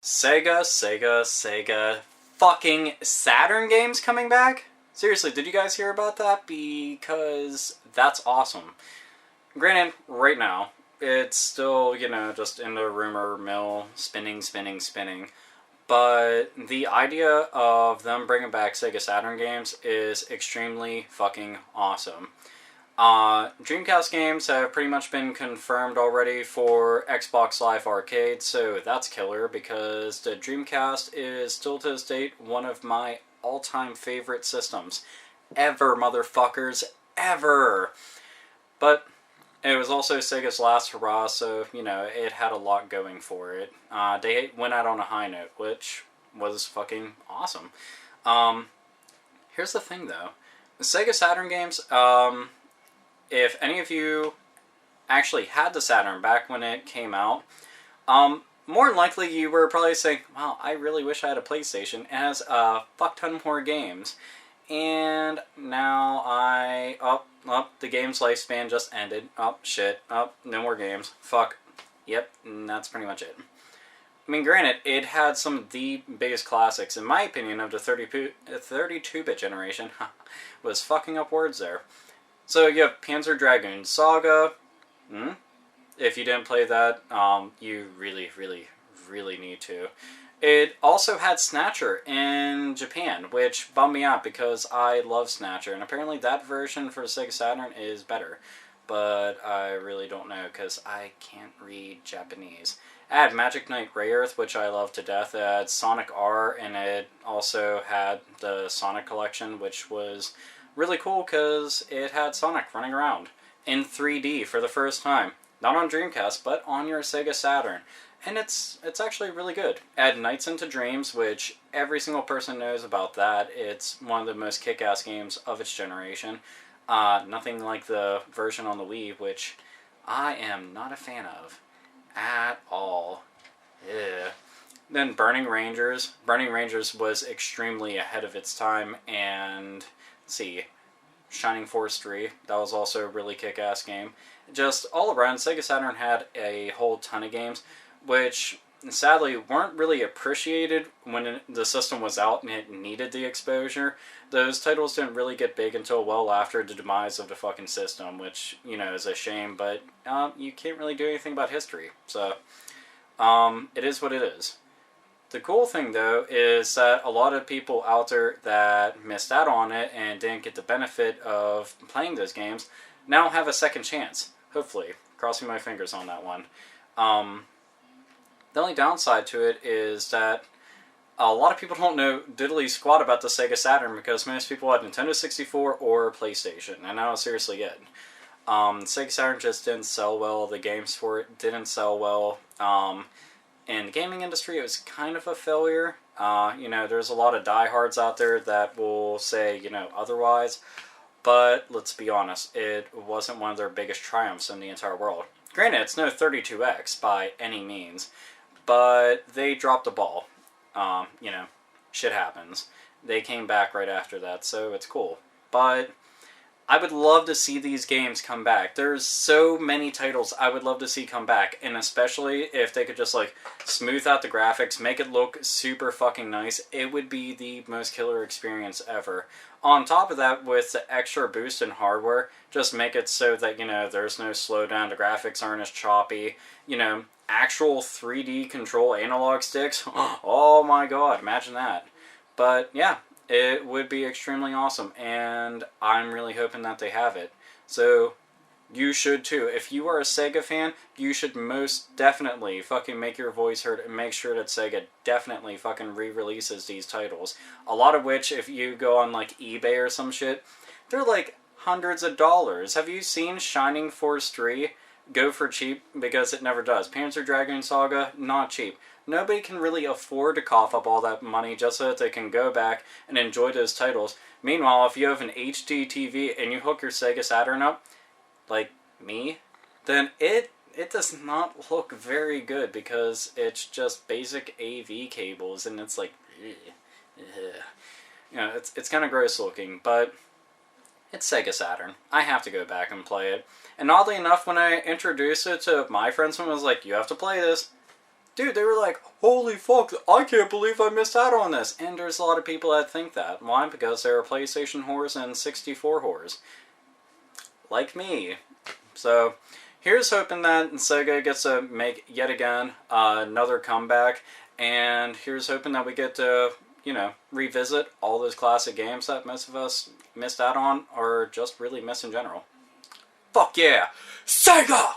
Sega fucking Saturn games coming back? Seriously, did you guys hear about that? Because that's awesome. Granted, right now, it's still, just in the rumor mill, spinning. But the idea of them bringing back Sega Saturn games is extremely fucking awesome. Dreamcast games have pretty much been confirmed already for Xbox Live Arcade, so that's killer because the Dreamcast is still to this date one of my all-time favorite systems. Ever, motherfuckers. Ever! But it was also Sega's last hurrah, so, it had a lot going for it. They went out on a high note, which was fucking awesome. Here's the thing, though. The Sega Saturn games, if any of you actually had the Saturn back when it came out, more than likely you were probably saying, wow, I really wish I had a PlayStation. It has a fuck ton more games. And now the game's lifespan just ended. Shit. No more games. Fuck. Yep, and that's pretty much it. I mean, granted, it had some of the biggest classics, in my opinion, of the 32-bit generation. Was fucking up words there. So you have Panzer Dragoon Saga. If you didn't play that, you really need to. It also had Snatcher in Japan, which bummed me out because I love Snatcher, and apparently that version for Sega Saturn is better. But I really don't know because I can't read Japanese. It had Magic Knight Rayearth, which I love to death. It had Sonic R, and it also had the Sonic Collection, which was really cool because it had Sonic running around in 3D for the first time. Not on Dreamcast, but on your Sega Saturn. And it's actually really good. Add Nights into Dreams, which every single person knows about that. It's one of the most kick-ass games of its generation. Nothing like the version on the Wii, which I am not a fan of at all. Yeah. Then Burning Rangers. Burning Rangers was extremely ahead of its time, and let's see, Shining Force 3, that was also a really kick-ass game. Just all around, Sega Saturn had a whole ton of games, which sadly weren't really appreciated when the system was out and it needed the exposure. Those titles didn't really get big until well after the demise of the fucking system, which, is a shame, but you can't really do anything about history. So, it is what it is. The cool thing, though, is that a lot of people out there that missed out on it and didn't get the benefit of playing those games now have a second chance. Hopefully. Crossing my fingers on that one. The only downside to it is that a lot of people don't know diddly squat about the Sega Saturn because most people had Nintendo 64 or PlayStation, and that was seriously it. Sega Saturn just didn't sell well. The games for it didn't sell well. In the gaming industry, it was kind of a failure. There's a lot of diehards out there that will say, otherwise. But let's be honest, it wasn't one of their biggest triumphs in the entire world. Granted, it's no 32X by any means, but they dropped the ball. Shit happens. They came back right after that, so it's cool. But I would love to see these games come back. There's so many titles I would love to see come back, and especially if they could just, smooth out the graphics, make it look super fucking nice, it would be the most killer experience ever. On top of that, with the extra boost in hardware, just make it so that, there's no slowdown, the graphics aren't as choppy, actual 3D control analog sticks, oh my god, imagine that. But, yeah. It would be extremely awesome, and I'm really hoping that they have it. So, you should too. If you are a Sega fan, you should most definitely fucking make your voice heard and make sure that Sega definitely fucking re-releases these titles. A lot of which, if you go on eBay or some shit, they're hundreds of dollars. Have you seen Shining Force 3 go for cheap? Because it never does. Panzer Dragoon Saga, not cheap. Nobody can really afford to cough up all that money just so that they can go back and enjoy those titles. Meanwhile, if you have an HD TV and you hook your Sega Saturn up, like me, then it does not look very good because it's just basic AV cables and it's it's kind of gross looking, but it's Sega Saturn. I have to go back and play it. And oddly enough, when I introduced it to my friends, someone was like, you have to play this. dude, they were like, holy fuck, I can't believe I missed out on this. And there's a lot of people that think that. Why? Because there are PlayStation whores and 64 whores. Like me. So, here's hoping that Sega gets to make, yet again, another comeback. And here's hoping that we get to, you know, revisit all those classic games that most of us missed out on, or just really miss in general. Fuck yeah! Sega!